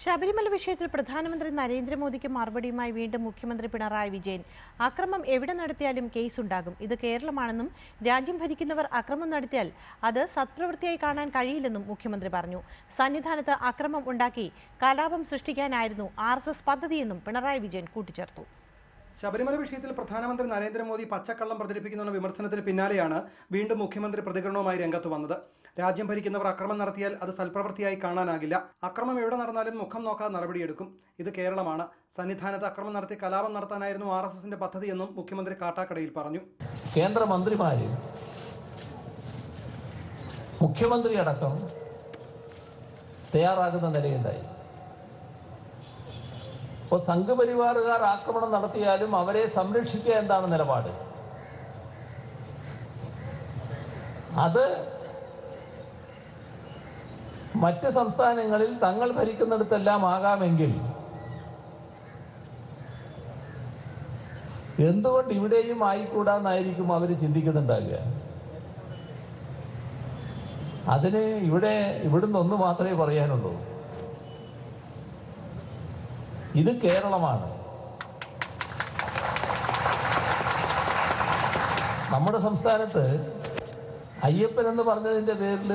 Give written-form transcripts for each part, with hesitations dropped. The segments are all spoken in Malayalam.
ശബരിമല വിഷയത്തിൽ പ്രധാനമന്ത്രി നരേന്ദ്രമോദിക്ക് മറുപടിയുമായി വീണ്ടും മുഖ്യമന്ത്രി പിണറായി വിജയൻ. അക്രമം എവിടെ നടത്തിയാലും കേസുണ്ടാകും. ഇത് കേരളമാണെന്നും രാജ്യം ഭരിക്കുന്നവർ അക്രമം നടത്തിയാൽ അത് സത്പ്രവൃത്തിയായി കാണാൻ കഴിയില്ലെന്നും മുഖ്യമന്ത്രി പറഞ്ഞു. സന്നിധാനത്ത് അക്രമം ഉണ്ടാക്കി കലാപം സൃഷ്ടിക്കാനായിരുന്നു RSS പദ്ധതിയെന്നും പിണറായി വിജയൻ കൂട്ടിച്ചേർത്തു. ശബരിമല വിഷയത്തിൽ പ്രധാനമന്ത്രി നരേന്ദ്രമോദി പച്ചക്കള്ളം പ്രചരിപ്പിക്കുന്നുവെന്ന വിമർശനത്തിന് പിന്നാലെയാണ് വീണ്ടും മുഖ്യമന്ത്രി പ്രതികരണവുമായി രംഗത്ത് വന്നത്. രാജ്യം ഭരിക്കുന്നവർ അക്രമം നടത്തിയാൽ അത് സൽപ്രവൃത്തിയായി കാണാനാകില്ല. അക്രമം എവിടെ നടന്നാലും മുഖം നോക്കാതെ നടപടിയെടുക്കും. ഇത് കേരളമാണ്. സന്നിധാനത്ത് അക്രമം നടത്തി കലാപം നടത്താനായിരുന്നു RSSന്റെ പദ്ധതിയെന്നും മുഖ്യമന്ത്രി കാട്ടാക്കടയിൽ പറഞ്ഞു. കേന്ദ്രമന്ത്രിമാര്, മുഖ്യമന്ത്രി അടക്കം തയ്യാറാകുന്ന നിലയുണ്ടായി. ഇപ്പോൾ സംഘപരിവാറുകാർ ആക്രമണം നടത്തിയാലും അവരെ സംരക്ഷിക്കുക എന്താണ് നിലപാട്? അത് മറ്റ് സംസ്ഥാനങ്ങളിൽ തങ്ങൾ ഭരിക്കുന്നിടത്തെല്ലാം ആകാമെങ്കിൽ എന്തുകൊണ്ട് ഇവിടെയും ആയിക്കൂടാന്നായിരിക്കും അവർ ചിന്തിക്കുന്നുണ്ടാകുക. അതിന് ഇവിടുന്ന് ഒന്ന് മാത്രമേ പറയാനുള്ളൂ. ഇത് കേരളമാണ്. നമ്മുടെ സംസ്ഥാനത്ത് അയ്യപ്പൻ എന്ന് പറഞ്ഞതിൻ്റെ പേരിൽ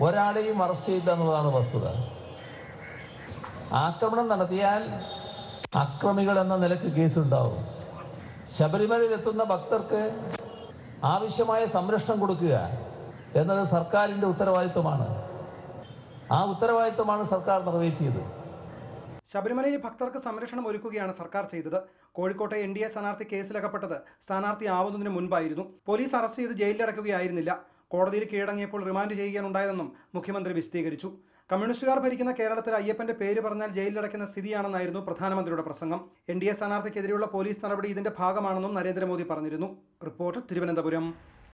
ഒരാളെയും അറസ്റ്റ് ചെയ്യില്ല എന്നുള്ളതാണ് വസ്തുത. ആക്രമണം നടത്തിയാൽ അക്രമികൾ എന്ന നിലക്ക് കേസുണ്ടാവും. ശബരിമലയിൽ എത്തുന്ന ഭക്തർക്ക് ആവശ്യമായ സംരക്ഷണം കൊടുക്കുക എന്നത് സർക്കാരിൻ്റെ ഉത്തരവാദിത്വമാണ്. ആ ഉത്തരവാദിത്വമാണ് സർക്കാർ നിറവേറ്റിയത്. ശബരിമലയിൽ ഭക്തർക്ക് സംരക്ഷണം ഒരുക്കുകയാണ് സർക്കാർ ചെയ്തത്. കോഴിക്കോട്ടെ NDA സ്ഥാനാർത്ഥി കേസിലകപ്പെട്ടത് സ്ഥാനാർത്ഥി ആവുന്നതിന് മുൻപായിരുന്നു. പോലീസ് അറസ്റ്റ് ചെയ്ത് ജയിലിലടക്കുകയായിരുന്നില്ല. കോടതിയിൽ കീഴടങ്ങിയപ്പോൾ റിമാൻഡ് ചെയ്യുകയാണുണ്ടായതെന്നും മുഖ്യമന്ത്രി വിശദീകരിച്ചു. കമ്മ്യൂണിസ്റ്റുകാർ ഭരിക്കുന്ന കേരളത്തിൽ അയ്യപ്പന്റെ പേര് പറഞ്ഞാൽ ജയിലിലടയ്ക്കുന്ന സ്ഥിതിയാണെന്നായിരുന്നു പ്രധാനമന്ത്രിയുടെ പ്രസംഗം. NDA സ്ഥാനാർത്ഥിക്കെതിരെയുള്ള പോലീസ് നടപടി ഇതിന്റെ ഭാഗമാണെന്നും നരേന്ദ്രമോദി പറഞ്ഞിരുന്നു. റിപ്പോർട്ട് തിരുവനന്തപുരം.